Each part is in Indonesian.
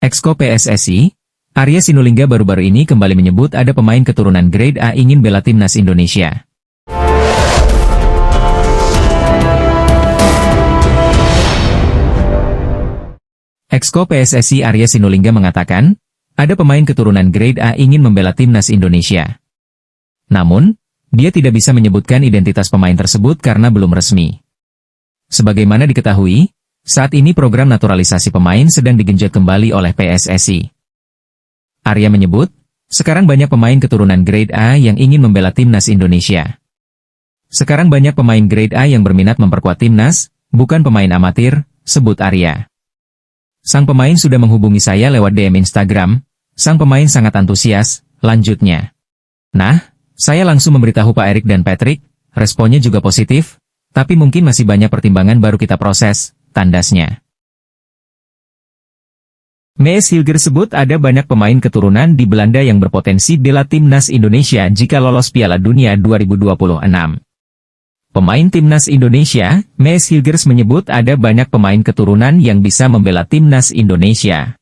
Exco PSSI, Arya Sinulinga baru-baru ini kembali menyebut ada pemain keturunan grade A ingin bela timnas Indonesia. Exco PSSI Arya Sinulinga mengatakan, ada pemain keturunan grade A ingin membela timnas Indonesia. Namun, dia tidak bisa menyebutkan identitas pemain tersebut karena belum resmi. Sebagaimana diketahui, saat ini program naturalisasi pemain sedang digenjot kembali oleh PSSI. Arya menyebut, sekarang banyak pemain keturunan grade A yang ingin membela timnas Indonesia. Sekarang banyak pemain grade A yang berminat memperkuat timnas, bukan pemain amatir, sebut Arya. Sang pemain sudah menghubungi saya lewat DM Instagram, sang pemain sangat antusias, lanjutnya. Nah, saya langsung memberitahu Pak Erik dan Patrick, responnya juga positif, tapi mungkin masih banyak pertimbangan baru kita proses, tandasnya. Mees Hilger sebut ada banyak pemain keturunan di Belanda yang berpotensi bela timnas Indonesia jika lolos Piala Dunia 2026. Pemain timnas Indonesia, Mees Hilgers menyebut ada banyak pemain keturunan yang bisa membela timnas Indonesia.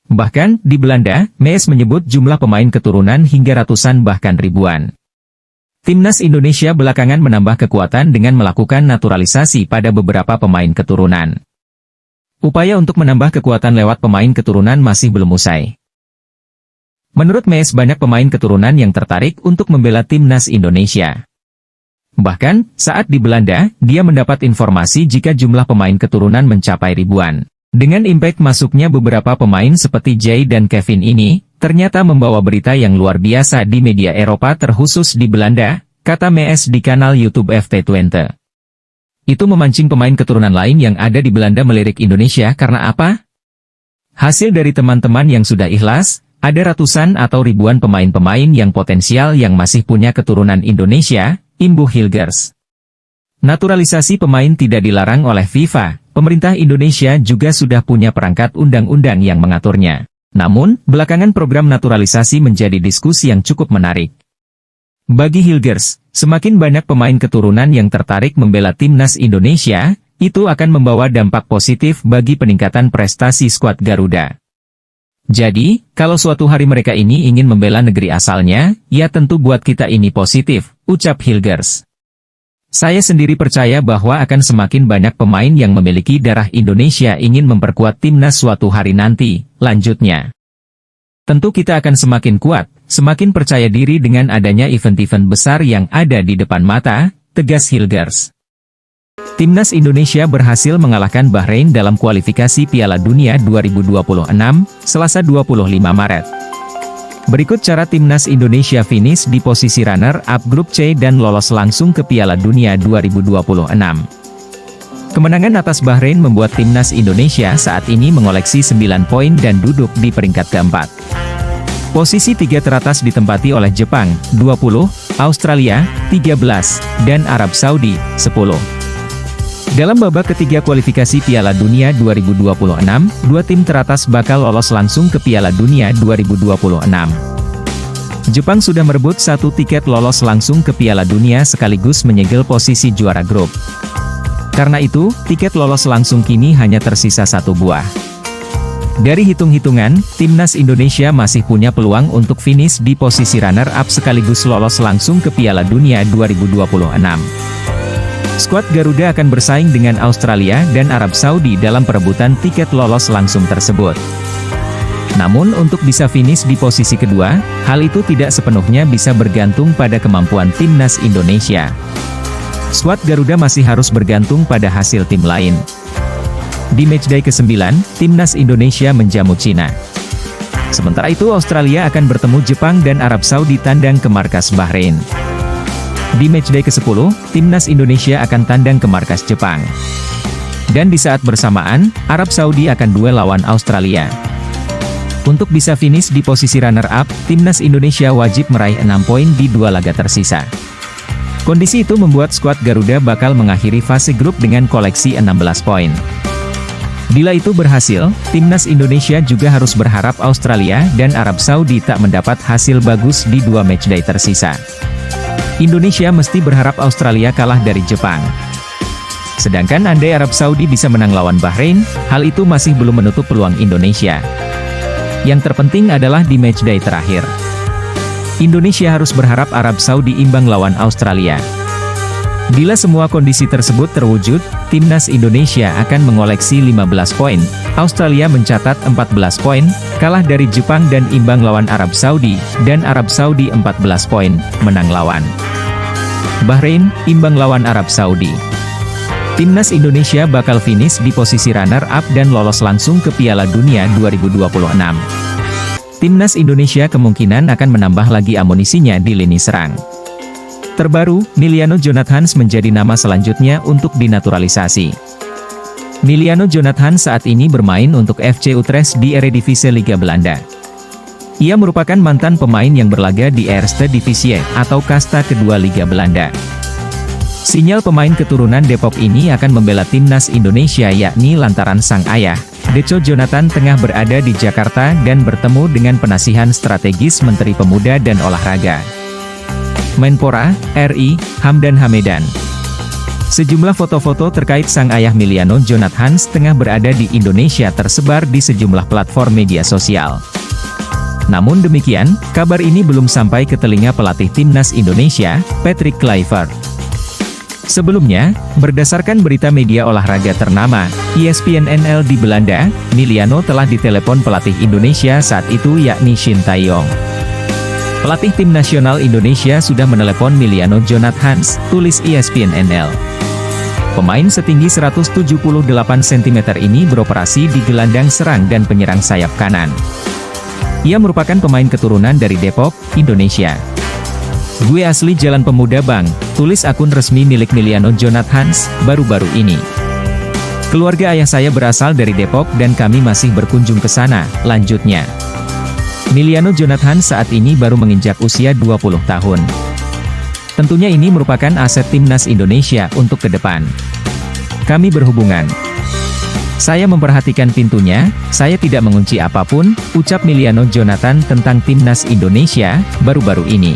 Bahkan, di Belanda, Mees menyebut jumlah pemain keturunan hingga ratusan bahkan ribuan. Timnas Indonesia belakangan menambah kekuatan dengan melakukan naturalisasi pada beberapa pemain keturunan. Upaya untuk menambah kekuatan lewat pemain keturunan masih belum usai. Menurut Mees banyak pemain keturunan yang tertarik untuk membela timnas Indonesia. Bahkan, saat di Belanda, dia mendapat informasi jika jumlah pemain keturunan mencapai ribuan. Dengan impact masuknya beberapa pemain seperti Jay dan Kevin ini, ternyata membawa berita yang luar biasa di media Eropa terkhusus di Belanda, kata Mees di kanal YouTube FT20. Itu memancing pemain keturunan lain yang ada di Belanda melirik Indonesia karena apa? Hasil dari teman-teman yang sudah ikhlas, ada ratusan atau ribuan pemain-pemain yang potensial yang masih punya keturunan Indonesia, imbuh Hilgers. Naturalisasi pemain tidak dilarang oleh FIFA, pemerintah Indonesia juga sudah punya perangkat undang-undang yang mengaturnya. Namun, belakangan program naturalisasi menjadi diskusi yang cukup menarik. Bagi Hilgers, semakin banyak pemain keturunan yang tertarik membela timnas Indonesia, itu akan membawa dampak positif bagi peningkatan prestasi skuad Garuda. Jadi, kalau suatu hari mereka ini ingin membela negeri asalnya, ya tentu buat kita ini positif, ucap Hilgers. Saya sendiri percaya bahwa akan semakin banyak pemain yang memiliki darah Indonesia ingin memperkuat timnas suatu hari nanti, lanjutnya. Tentu kita akan semakin kuat, semakin percaya diri dengan adanya event-event besar yang ada di depan mata, tegas Hilgers. Timnas Indonesia berhasil mengalahkan Bahrain dalam kualifikasi Piala Dunia 2026, Selasa 25 Maret. Berikut cara timnas Indonesia finish di posisi runner-up grup C dan lolos langsung ke Piala Dunia 2026. Kemenangan atas Bahrain membuat timnas Indonesia saat ini mengoleksi 9 poin dan duduk di peringkat keempat. Posisi 3 teratas ditempati oleh Jepang, 20, Australia, 13, dan Arab Saudi, 10. Dalam babak ketiga kualifikasi Piala Dunia 2026, dua tim teratas bakal lolos langsung ke Piala Dunia 2026. Jepang sudah merebut 1 tiket lolos langsung ke Piala Dunia sekaligus menyegel posisi juara grup. Karena itu, tiket lolos langsung kini hanya tersisa 1 buah. Dari hitung-hitungan, timnas Indonesia masih punya peluang untuk finish di posisi runner-up sekaligus lolos langsung ke Piala Dunia 2026. Skuad Garuda akan bersaing dengan Australia dan Arab Saudi dalam perebutan tiket lolos langsung tersebut. Namun untuk bisa finish di posisi kedua, hal itu tidak sepenuhnya bisa bergantung pada kemampuan timnas Indonesia. Skuad Garuda masih harus bergantung pada hasil tim lain. Di matchday ke-9, timnas Indonesia menjamu Cina. Sementara itu Australia akan bertemu Jepang dan Arab Saudi tandang ke markas Bahrain. Di matchday ke-10, timnas Indonesia akan tandang ke markas Jepang. Dan di saat bersamaan, Arab Saudi akan duel lawan Australia. Untuk bisa finish di posisi runner-up, timnas Indonesia wajib meraih 6 poin di 2 laga tersisa. Kondisi itu membuat skuad Garuda bakal mengakhiri fase grup dengan koleksi 16 poin. Bila itu berhasil, timnas Indonesia juga harus berharap Australia dan Arab Saudi tak mendapat hasil bagus di 2 matchday tersisa. Indonesia mesti berharap Australia kalah dari Jepang. Sedangkan andai Arab Saudi bisa menang lawan Bahrain, hal itu masih belum menutup peluang Indonesia. Yang terpenting adalah di matchday terakhir. Indonesia harus berharap Arab Saudi imbang lawan Australia. Bila semua kondisi tersebut terwujud, timnas Indonesia akan mengoleksi 15 poin, Australia mencatat 14 poin, kalah dari Jepang dan imbang lawan Arab Saudi, dan Arab Saudi 14 poin, menang lawan Bahrain, imbang lawan Arab Saudi. Timnas Indonesia bakal finish di posisi runner-up dan lolos langsung ke Piala Dunia 2026. Timnas Indonesia kemungkinan akan menambah lagi amunisinya di lini serang. Terbaru, Miliano Jonathans menjadi nama selanjutnya untuk dinaturalisasi. Miliano Jonathans saat ini bermain untuk FC Utrecht di Eredivisie Liga Belanda. Ia merupakan mantan pemain yang berlaga di Eerste Divisie atau kasta kedua Liga Belanda. Sinyal pemain keturunan Depok ini akan membela timnas Indonesia yakni lantaran sang ayah, Deco Jonathan tengah berada di Jakarta dan bertemu dengan penasihan strategis Menteri Pemuda dan Olahraga Menpora, RI, Hamdan Hamedan. Sejumlah foto-foto terkait sang ayah Miliano Jonathans tengah berada di Indonesia tersebar di sejumlah platform media sosial. Namun demikian, kabar ini belum sampai ke telinga pelatih timnas Indonesia, Patrick Kluivert. Sebelumnya, berdasarkan berita media olahraga ternama, ESPN NL di Belanda, Miliano telah ditelepon pelatih Indonesia saat itu yakni Shin Tae-yong. Pelatih tim nasional Indonesia sudah menelepon Miliano Jonathans, tulis ESPN NL. Pemain setinggi 178 cm ini beroperasi di gelandang serang dan penyerang sayap kanan. Ia merupakan pemain keturunan dari Depok, Indonesia. "Gue asli Jalan Pemuda Bang," tulis akun resmi milik Miliano Jonathans, baru-baru ini. "Keluarga ayah saya berasal dari Depok dan kami masih berkunjung ke sana," lanjutnya. Miliano Jonathans saat ini baru menginjak usia 20 tahun. Tentunya ini merupakan aset timnas Indonesia untuk ke depan. "Kami berhubungan. Saya memperhatikan pintunya, saya tidak mengunci apapun," ucap Miliano Jonathan tentang timnas Indonesia, baru-baru ini.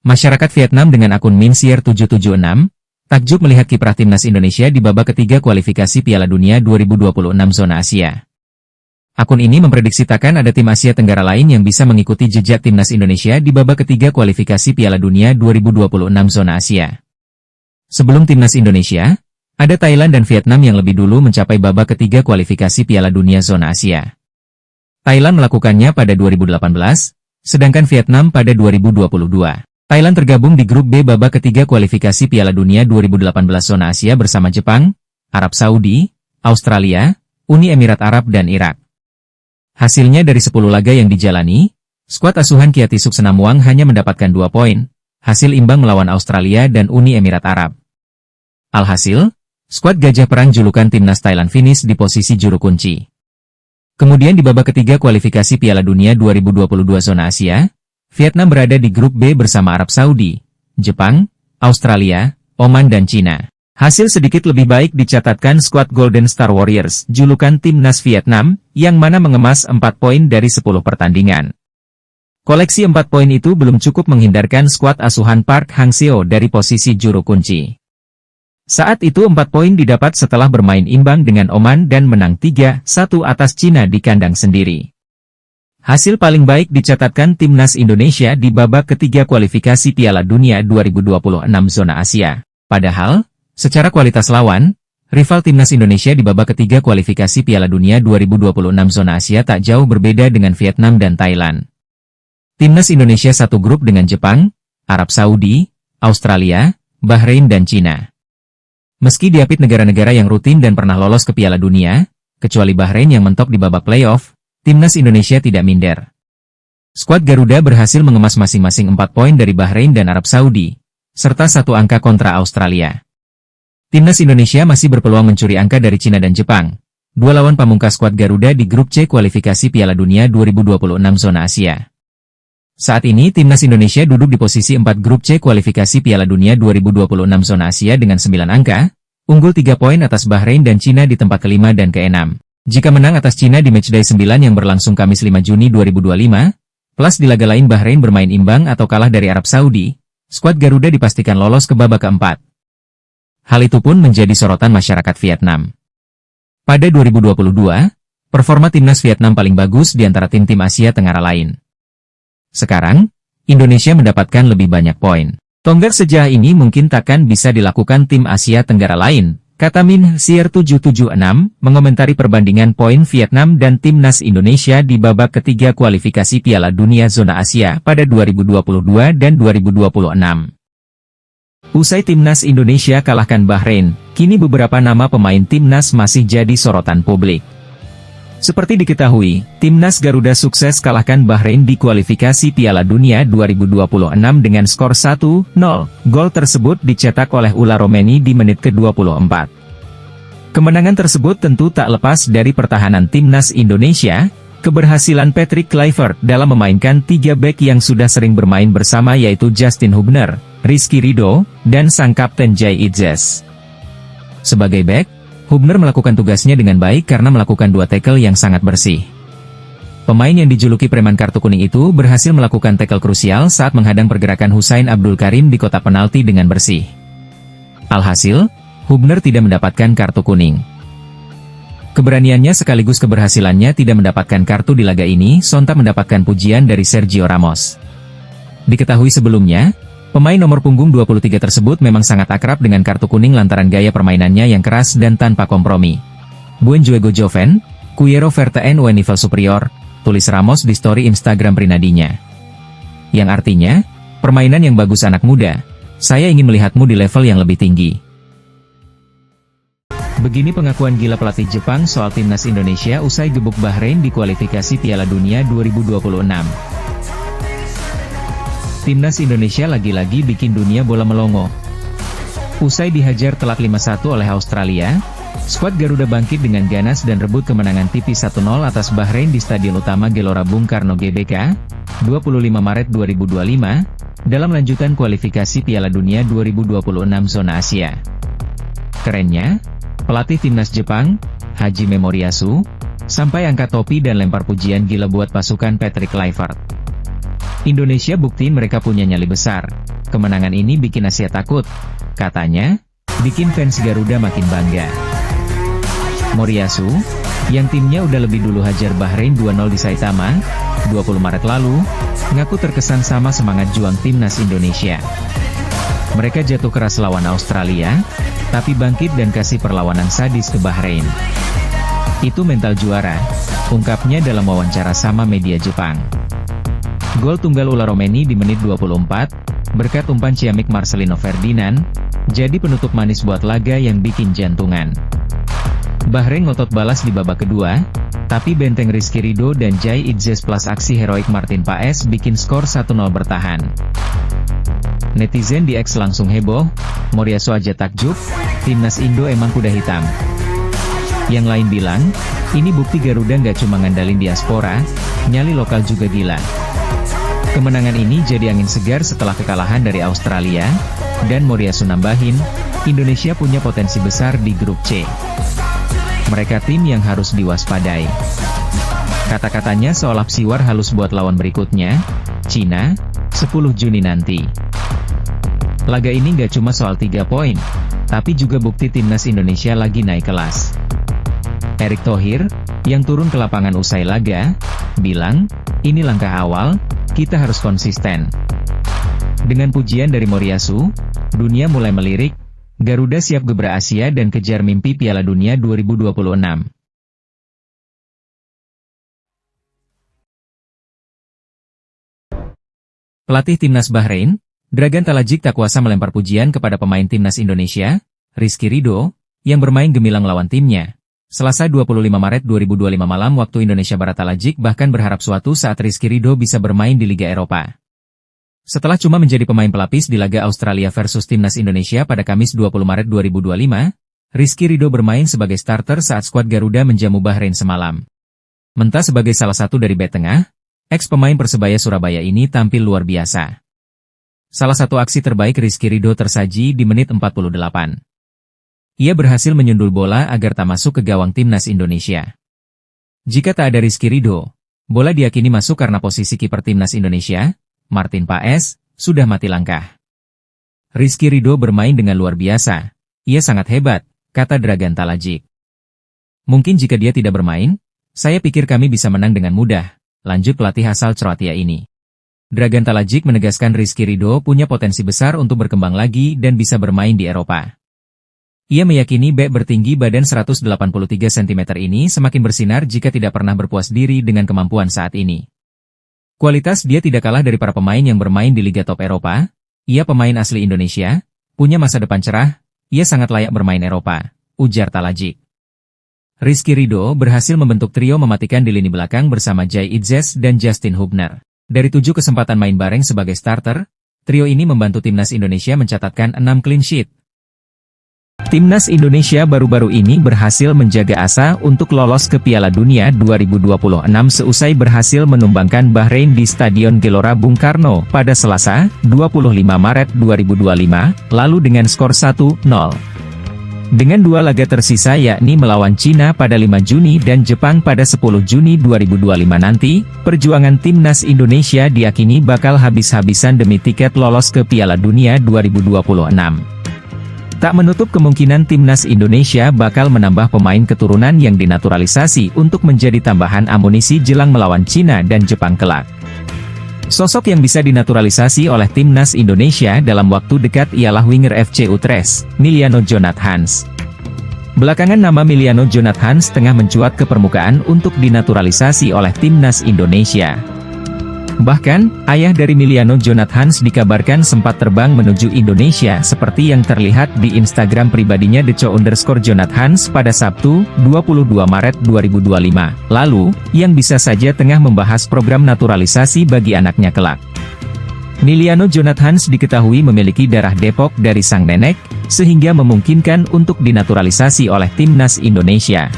Masyarakat Vietnam dengan akun Minsier776, takjub melihat kiprah timnas Indonesia di babak ketiga kualifikasi Piala Dunia 2026 zona Asia. Akun ini memprediksikan ada tim Asia Tenggara lain yang bisa mengikuti jejak timnas Indonesia di babak ketiga kualifikasi Piala Dunia 2026 zona Asia. Sebelum timnas Indonesia, ada Thailand dan Vietnam yang lebih dulu mencapai babak ketiga kualifikasi Piala Dunia zona Asia. Thailand melakukannya pada 2018, sedangkan Vietnam pada 2022. Thailand tergabung di grup B babak ketiga kualifikasi Piala Dunia 2018 zona Asia bersama Jepang, Arab Saudi, Australia, Uni Emirat Arab dan Irak. Hasilnya dari 10 laga yang dijalani, skuad asuhan Kiatisuk Senamuang hanya mendapatkan 2 poin, hasil imbang melawan Australia dan Uni Emirat Arab. Alhasil, skuad Gajah Perang julukan timnas Thailand finish di posisi juru kunci. Kemudian di babak ketiga kualifikasi Piala Dunia 2022 zona Asia, Vietnam berada di grup B bersama Arab Saudi, Jepang, Australia, Oman dan Cina. Hasil sedikit lebih baik dicatatkan skuad Golden Star Warriors, julukan timnas Vietnam, yang mana mengemas 4 poin dari 10 pertandingan. Koleksi 4 poin itu belum cukup menghindarkan skuad asuhan Park Hang-seo dari posisi juru kunci. Saat itu 4 poin didapat setelah bermain imbang dengan Oman dan menang 3-1 atas Cina di kandang sendiri. Hasil paling baik dicatatkan timnas Indonesia di babak ketiga kualifikasi Piala Dunia 2026 zona Asia. Padahal, secara kualitas lawan, rival timnas Indonesia di babak ketiga kualifikasi Piala Dunia 2026 zona Asia tak jauh berbeda dengan Vietnam dan Thailand. Timnas Indonesia satu grup dengan Jepang, Arab Saudi, Australia, Bahrain dan Cina. Meski diapit negara-negara yang rutin dan pernah lolos ke Piala Dunia, kecuali Bahrain yang mentok di babak playoff, timnas Indonesia tidak minder. Skuad Garuda berhasil mengemas masing-masing 4 poin dari Bahrain dan Arab Saudi, serta 1 angka kontra Australia. Timnas Indonesia masih berpeluang mencuri angka dari Cina dan Jepang, 2 lawan pamungkas skuad Garuda di grup C kualifikasi Piala Dunia 2026 zona Asia. Saat ini timnas Indonesia duduk di posisi 4 grup C kualifikasi Piala Dunia 2026 zona Asia dengan 9 angka, unggul 3 poin atas Bahrain dan Cina di tempat kelima dan keenam. Jika menang atas Cina di matchday 9 yang berlangsung Kamis 5 Juni 2025, plus di laga lain Bahrain bermain imbang atau kalah dari Arab Saudi, skuad Garuda dipastikan lolos ke babak keempat. Hal itu pun menjadi sorotan masyarakat Vietnam. Pada 2022, performa timnas Vietnam paling bagus di antara tim-tim Asia Tenggara lain. Sekarang, Indonesia mendapatkan lebih banyak poin. Tonggak sejauh ini mungkin takkan bisa dilakukan tim Asia Tenggara lain, kata Min Sier 776, mengomentari perbandingan poin Vietnam dan timnas Indonesia di babak ketiga kualifikasi Piala Dunia Zona Asia pada 2022 dan 2026. Usai timnas Indonesia kalahkan Bahrain, kini beberapa nama pemain timnas masih jadi sorotan publik. Seperti diketahui, timnas Garuda sukses kalahkan Bahrain di kualifikasi Piala Dunia 2026 dengan skor 1-0. Gol tersebut dicetak oleh Ula Romeni di menit ke-24. Kemenangan tersebut tentu tak lepas dari pertahanan timnas Indonesia, keberhasilan Patrick Kluivert dalam memainkan 3 bek yang sudah sering bermain bersama yaitu Justin Hubner, Rizky Ridho, dan sang kapten Jai Itzes. Sebagai bek, Hubner melakukan tugasnya dengan baik karena melakukan 2 tackle yang sangat bersih. Pemain yang dijuluki preman kartu kuning itu berhasil melakukan tackle krusial saat menghadang pergerakan Hussein Abdul Karim di kotak penalti dengan bersih. Alhasil, Hubner tidak mendapatkan kartu kuning. Keberaniannya sekaligus keberhasilannya tidak mendapatkan kartu di laga ini sontak mendapatkan pujian dari Sergio Ramos. Diketahui sebelumnya, pemain nomor punggung 23 tersebut memang sangat akrab dengan kartu kuning lantaran gaya permainannya yang keras dan tanpa kompromi. Buen juego joven, quiero verte en un nivel superior, tulis Ramos di story Instagram pribadinya. Yang artinya, permainan yang bagus anak muda, saya ingin melihatmu di level yang lebih tinggi. Begini pengakuan gila pelatih Jepang soal timnas Indonesia usai gebuk Bahrain di kualifikasi Piala Dunia 2026. Timnas Indonesia lagi-lagi bikin dunia bola melongo. Usai dihajar telak 5-1 oleh Australia, skuad Garuda bangkit dengan ganas dan rebut kemenangan tipis 1-0 atas Bahrain di Stadion Utama Gelora Bung Karno GBK, 25 Maret 2025, dalam lanjutan kualifikasi Piala Dunia 2026 Zona Asia. Kerennya, pelatih timnas Jepang, Hajime Moriyasu, sampai angkat topi dan lempar pujian gila buat pasukan Patrick Kluivert. Indonesia buktiin mereka punya nyali besar. Kemenangan ini bikin Asia takut, katanya, bikin fans Garuda makin bangga. Moriyasu, yang timnya udah lebih dulu hajar Bahrain 2-0 di Saitama, 20 Maret lalu, ngaku terkesan sama semangat juang timnas Indonesia. Mereka jatuh keras lawan Australia, tapi bangkit dan kasih perlawanan sadis ke Bahrain. Itu mental juara, ungkapnya dalam wawancara sama media Jepang. Gol tunggal Ula Romeni di menit 24, berkat umpan ciamik Marcelino Ferdinand, jadi penutup manis buat laga yang bikin jantungan. Bahrain ngotot balas di babak kedua, tapi benteng Rizky Ridho dan Jai Itzes plus aksi heroik Martin Paes bikin skor 1-0 bertahan. Netizen di X langsung heboh, Moriyasu aja takjub, timnas Indo emang kuda hitam. Yang lain bilang, ini bukti Garuda nggak cuma ngandalin diaspora, nyali lokal juga gila. Kemenangan ini jadi angin segar setelah kekalahan dari Australia, dan Moriyasu nambahin, Indonesia punya potensi besar di grup C. Mereka tim yang harus diwaspadai. Kata-katanya seolah siwar halus buat lawan berikutnya, Cina, 10 Juni nanti. Laga ini nggak cuma soal 3 poin, tapi juga bukti timnas Indonesia lagi naik kelas. Erick Thohir, yang turun ke lapangan usai laga, bilang, ini langkah awal, kita harus konsisten. Dengan pujian dari Moriyasu, dunia mulai melirik, Garuda siap gebrak Asia dan kejar mimpi Piala Dunia 2026. Pelatih timnas Bahrain, Dragan Talajik tak kuasa melempar pujian kepada pemain timnas Indonesia, Rizky Ridho, yang bermain gemilang lawan timnya. Selasa 25 Maret 2025 malam waktu Indonesia Barat. Talajik bahkan berharap suatu saat Rizky Ridho bisa bermain di Liga Eropa. Setelah cuma menjadi pemain pelapis di laga Australia versus timnas Indonesia pada Kamis 20 Maret 2025, Rizky Ridho bermain sebagai starter saat skuad Garuda menjamu Bahrain semalam. Mentah sebagai salah satu dari bek tengah, ex-pemain Persebaya Surabaya ini tampil luar biasa. Salah satu aksi terbaik Rizky Ridho tersaji di menit 48. Ia berhasil menyundul bola agar tak masuk ke gawang timnas Indonesia. Jika tak ada Rizky Ridho, bola diyakini masuk karena posisi kiper timnas Indonesia, Martin Paes, sudah mati langkah. Rizky Ridho bermain dengan luar biasa. Ia sangat hebat, kata Dragan Talajik. Mungkin jika dia tidak bermain, saya pikir kami bisa menang dengan mudah, lanjut pelatih asal Kroasia ini. Dragan Talajic menegaskan Rizky Ridho punya potensi besar untuk berkembang lagi dan bisa bermain di Eropa. Ia meyakini bek bertinggi badan 183 cm ini semakin bersinar jika tidak pernah berpuas diri dengan kemampuan saat ini. Kualitas dia tidak kalah dari para pemain yang bermain di Liga Top Eropa. Ia pemain asli Indonesia, punya masa depan cerah, ia sangat layak bermain Eropa, ujar Talajic. Rizky Ridho berhasil membentuk trio mematikan di lini belakang bersama Jai Itzes dan Justin Hubner. Dari 7 kesempatan main bareng sebagai starter, trio ini membantu timnas Indonesia mencatatkan 6 clean sheet. Timnas Indonesia baru-baru ini berhasil menjaga asa untuk lolos ke Piala Dunia 2026 seusai berhasil menumbangkan Bahrain di Stadion Gelora Bung Karno pada Selasa, 25 Maret 2025, lalu dengan skor 1-0. Dengan 2 laga tersisa yakni melawan Cina pada 5 Juni dan Jepang pada 10 Juni 2025 nanti, perjuangan Timnas Indonesia diyakini bakal habis-habisan demi tiket lolos ke Piala Dunia 2026. Tak menutup kemungkinan Timnas Indonesia bakal menambah pemain keturunan yang dinaturalisasi untuk menjadi tambahan amunisi jelang melawan Cina dan Jepang kelak. Sosok yang bisa dinaturalisasi oleh Timnas Indonesia dalam waktu dekat ialah winger FC Utrecht, Miliano Jonathans. Belakangan nama Miliano Jonathans tengah mencuat ke permukaan untuk dinaturalisasi oleh Timnas Indonesia. Bahkan, ayah dari Miliano Jonathans dikabarkan sempat terbang menuju Indonesia seperti yang terlihat di Instagram pribadinya @deco_Jonathans pada Sabtu, 22 Maret 2025, lalu, yang bisa saja tengah membahas program naturalisasi bagi anaknya kelak. Miliano Jonathans diketahui memiliki darah Depok dari sang nenek, sehingga memungkinkan untuk dinaturalisasi oleh Timnas Indonesia.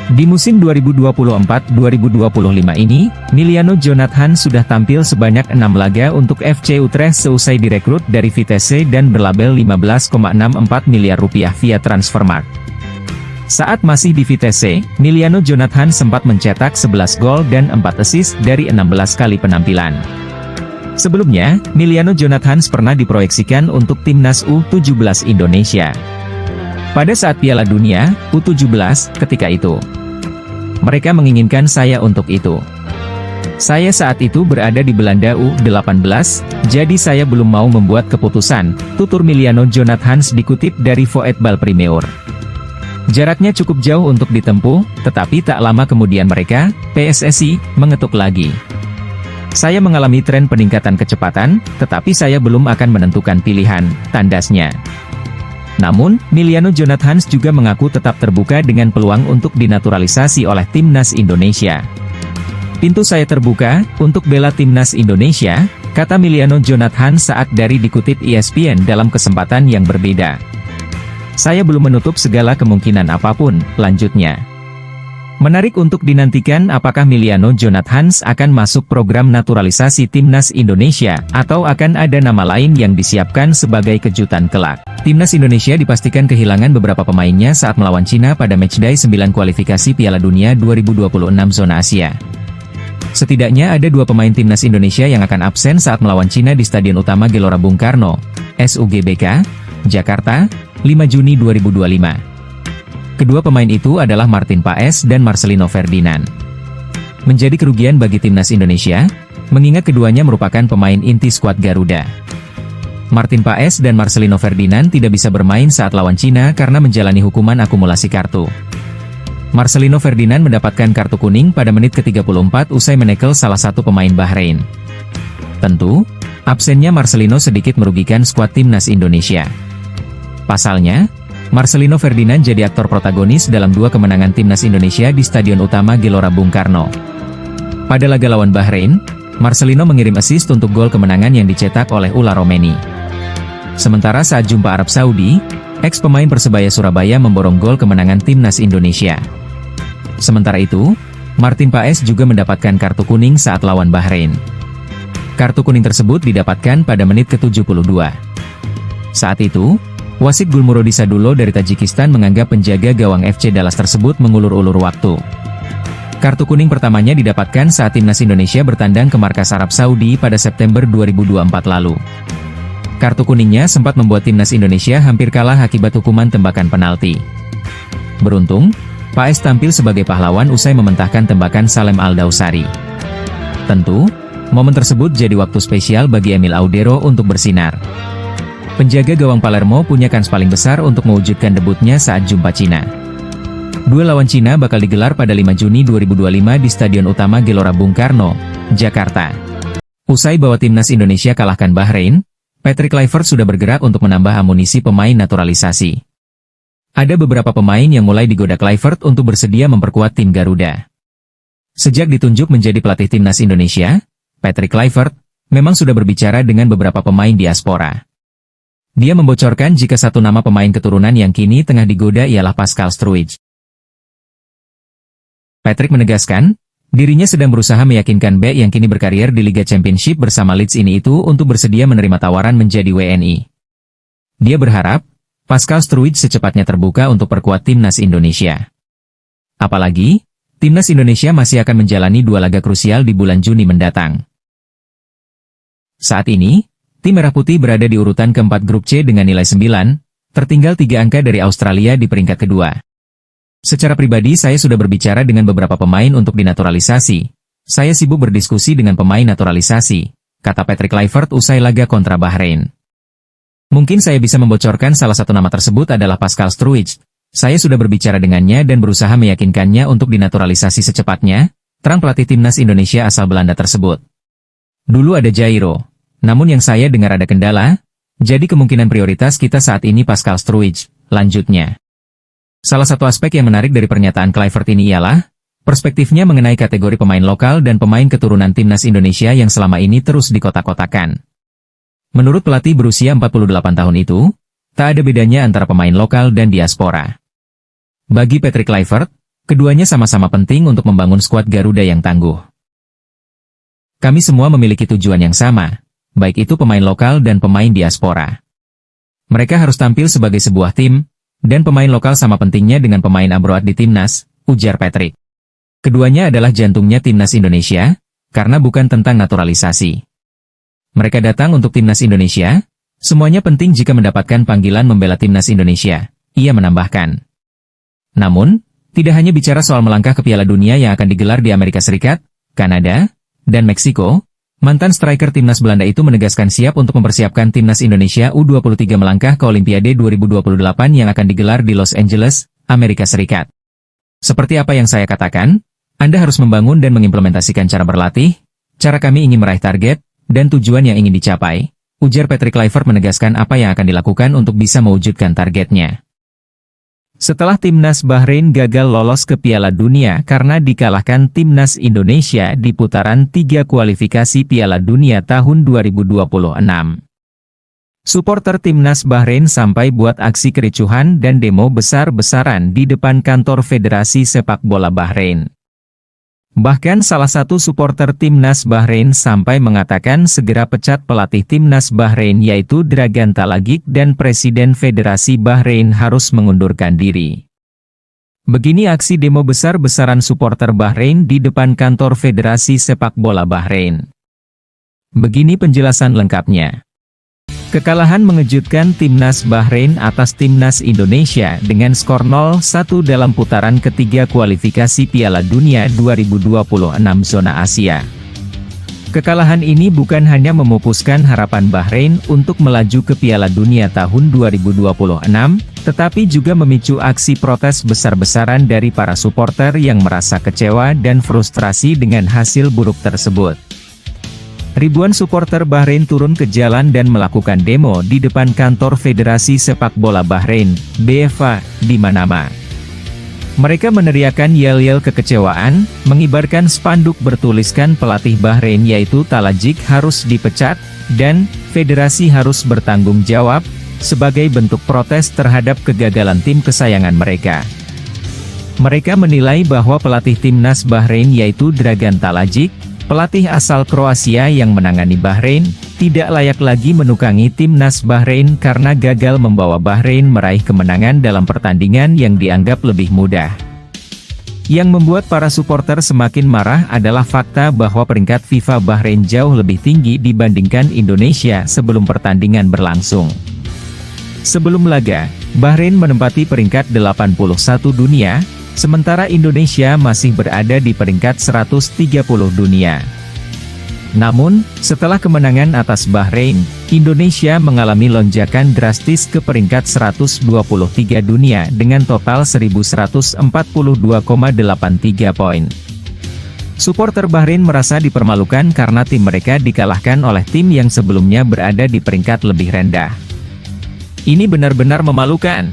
Di musim 2024-2025 ini, Miliano Jonathans sudah tampil sebanyak 6 laga untuk FC Utrecht seusai direkrut dari Vitesse dan berlabel 15,64 miliar rupiah via Transfermarkt. Saat masih di Vitesse, Miliano Jonathans sempat mencetak 11 gol dan 4 assist dari 16 kali penampilan. Sebelumnya, Miliano Jonathans pernah diproyeksikan untuk Timnas U17 Indonesia. Pada saat Piala Dunia, U17, ketika itu, mereka menginginkan saya untuk itu. Saya saat itu berada di Belanda U18, jadi saya belum mau membuat keputusan, tutur Miliano Jonathans dikutip dari Voetbal Premier. Jaraknya cukup jauh untuk ditempuh, tetapi tak lama kemudian mereka, PSSI, mengetuk lagi. Saya mengalami tren peningkatan kecepatan, tetapi saya belum akan menentukan pilihan, tandasnya. Namun, Miliano Jonathans juga mengaku tetap terbuka dengan peluang untuk dinaturalisasi oleh Timnas Indonesia. Pintu saya terbuka, untuk bela Timnas Indonesia, kata Miliano Jonathans saat dari dikutip ESPN dalam kesempatan yang berbeda. Saya belum menutup segala kemungkinan apapun, lanjutnya. Menarik untuk dinantikan apakah Miliano Jonathans akan masuk program naturalisasi Timnas Indonesia, atau akan ada nama lain yang disiapkan sebagai kejutan kelak. Timnas Indonesia dipastikan kehilangan beberapa pemainnya saat melawan Cina pada matchday 9 kualifikasi Piala Dunia 2026 zona Asia. Setidaknya ada 2 pemain Timnas Indonesia yang akan absen saat melawan Cina di Stadion Utama Gelora Bung Karno, SUGBK, Jakarta, 5 Juni 2025. Kedua pemain itu adalah Martin Paes dan Marcelino Ferdinand. Menjadi kerugian bagi Timnas Indonesia, mengingat keduanya merupakan pemain inti skuad Garuda. Martin Paes dan Marcelino Ferdinand tidak bisa bermain saat lawan Cina karena menjalani hukuman akumulasi kartu. Marcelino Ferdinand mendapatkan kartu kuning pada menit ke-34 usai menekel salah satu pemain Bahrain. Tentu, absennya Marcelino sedikit merugikan skuad Timnas Indonesia. Pasalnya, Marcelino Ferdinand jadi aktor protagonis dalam 2 kemenangan Timnas Indonesia di Stadion Utama Gelora Bung Karno. Pada laga lawan Bahrain, Marcelino mengirim assist untuk gol kemenangan yang dicetak oleh Ula Romeni. Sementara saat jumpa Arab Saudi, ex-pemain Persebaya Surabaya memborong gol kemenangan Timnas Indonesia. Sementara itu, Martin Paes juga mendapatkan kartu kuning saat lawan Bahrain. Kartu kuning tersebut didapatkan pada menit ke-72. Saat itu, wasit Gulmurodi Sadulo dari Tajikistan menganggap penjaga gawang FC Dallas tersebut mengulur-ulur waktu. Kartu kuning pertamanya didapatkan saat Timnas Indonesia bertandang ke markas Arab Saudi pada September 2024 lalu. Kartu kuningnya sempat membuat Timnas Indonesia hampir kalah akibat hukuman tembakan penalti. Beruntung, Paes tampil sebagai pahlawan usai mementahkan tembakan Salem Al-Dausari. Tentu, momen tersebut jadi waktu spesial bagi Emil Audero untuk bersinar. Penjaga gawang Palermo punya kans paling besar untuk mewujudkan debutnya saat jumpa Cina. Duel lawan Cina bakal digelar pada 5 Juni 2025 di Stadion Utama Gelora Bung Karno, Jakarta. Usai bawa timnas Indonesia kalahkan Bahrain, Patrick Kluivert sudah bergerak untuk menambah amunisi pemain naturalisasi. Ada beberapa pemain yang mulai digoda Kluivert untuk bersedia memperkuat tim Garuda. Sejak ditunjuk menjadi pelatih timnas Indonesia, Patrick Kluivert memang sudah berbicara dengan beberapa pemain diaspora. Dia membocorkan jika satu nama pemain keturunan yang kini tengah digoda ialah Pascal Struijk. Patrick menegaskan, dirinya sedang berusaha meyakinkan bek yang kini berkarier di Liga Championship bersama Leeds ini itu untuk bersedia menerima tawaran menjadi WNI. Dia berharap, Pascal Struijk secepatnya terbuka untuk perkuat timnas Indonesia. Apalagi, timnas Indonesia masih akan menjalani 2 laga krusial di bulan Juni mendatang. Saat ini, tim Merah Putih berada di urutan keempat grup C dengan nilai 9, tertinggal 3 angka dari Australia di peringkat kedua. Secara pribadi saya sudah berbicara dengan beberapa pemain untuk dinaturalisasi. Saya sibuk berdiskusi dengan pemain naturalisasi, kata Patrick Kluivert usai laga kontra Bahrain. Mungkin saya bisa membocorkan salah satu nama tersebut adalah Pascal Struijk. Saya sudah berbicara dengannya dan berusaha meyakinkannya untuk dinaturalisasi secepatnya, terang pelatih timnas Indonesia asal Belanda tersebut. Dulu ada Jairo, namun yang saya dengar ada kendala, jadi kemungkinan prioritas kita saat ini Pascal Struijk, lanjutnya. Salah satu aspek yang menarik dari pernyataan Kluivert ini ialah, perspektifnya mengenai kategori pemain lokal dan pemain keturunan timnas Indonesia yang selama ini terus dikotak-kotakan. Menurut pelatih berusia 48 tahun itu, tak ada bedanya antara pemain lokal dan diaspora. Bagi Patrick Kluivert, keduanya sama-sama penting untuk membangun skuad Garuda yang tangguh. Kami semua memiliki tujuan yang sama, baik itu pemain lokal dan pemain diaspora. Mereka harus tampil sebagai sebuah tim, dan pemain lokal sama pentingnya dengan pemain abroad di timnas, ujar Patrick. Keduanya adalah jantungnya timnas Indonesia, karena bukan tentang naturalisasi. Mereka datang untuk timnas Indonesia, semuanya penting jika mendapatkan panggilan membela timnas Indonesia, ia menambahkan. Namun, tidak hanya bicara soal melangkah ke Piala Dunia yang akan digelar di Amerika Serikat, Kanada, dan Meksiko, mantan striker timnas Belanda itu menegaskan siap untuk mempersiapkan timnas Indonesia U23 melangkah ke Olimpiade 2028 yang akan digelar di Los Angeles, Amerika Serikat. Seperti apa yang saya katakan, Anda harus membangun dan mengimplementasikan cara berlatih, cara kami ingin meraih target, dan tujuan yang ingin dicapai, ujar Patrick Kluivert menegaskan apa yang akan dilakukan untuk bisa mewujudkan targetnya. Setelah timnas Bahrain gagal lolos ke Piala Dunia karena dikalahkan timnas Indonesia di putaran 3 kualifikasi Piala Dunia tahun 2026. Suporter timnas Bahrain sampai buat aksi kericuhan dan demo besar-besaran di depan kantor Federasi Sepak Bola Bahrain. Bahkan salah satu suporter timnas Bahrain sampai mengatakan segera pecat pelatih timnas Bahrain yaitu Dragan Talagik dan Presiden Federasi Bahrain harus mengundurkan diri. Begini aksi demo besar-besaran suporter Bahrain di depan kantor Federasi Sepak Bola Bahrain. Begini penjelasan lengkapnya. Kekalahan mengejutkan timnas Bahrain atas timnas Indonesia dengan skor 0-1 dalam putaran ketiga kualifikasi Piala Dunia 2026 zona Asia. Kekalahan ini bukan hanya memupuskan harapan Bahrain untuk melaju ke Piala Dunia tahun 2026, tetapi juga memicu aksi protes besar-besaran dari para suporter yang merasa kecewa dan frustrasi dengan hasil buruk tersebut. Ribuan suporter Bahrain turun ke jalan dan melakukan demo di depan kantor Federasi Sepak Bola Bahrain, BFA, di Manama. Mereka meneriakkan yel-yel kekecewaan, mengibarkan spanduk bertuliskan pelatih Bahrain yaitu Talagik harus dipecat, dan federasi harus bertanggung jawab, sebagai bentuk protes terhadap kegagalan tim kesayangan mereka. Mereka menilai bahwa pelatih timnas Bahrain yaitu Dragan Talagik, pelatih asal Kroasia yang menangani Bahrain, tidak layak lagi menukangi timnas Bahrain karena gagal membawa Bahrain meraih kemenangan dalam pertandingan yang dianggap lebih mudah. Yang membuat para supporter semakin marah adalah fakta bahwa peringkat FIFA Bahrain jauh lebih tinggi dibandingkan Indonesia sebelum pertandingan berlangsung. Sebelum laga, Bahrain menempati peringkat 81 dunia, Sementara Indonesia masih berada di peringkat 130 dunia. Namun, setelah kemenangan atas Bahrain, Indonesia mengalami lonjakan drastis ke peringkat 123 dunia dengan total 1142,83 poin. Suporter Bahrain merasa dipermalukan karena tim mereka dikalahkan oleh tim yang sebelumnya berada di peringkat lebih rendah. Ini benar-benar memalukan.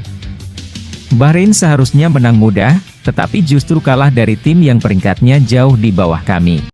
Bahrain seharusnya menang mudah, tetapi justru kalah dari tim yang peringkatnya jauh di bawah kami.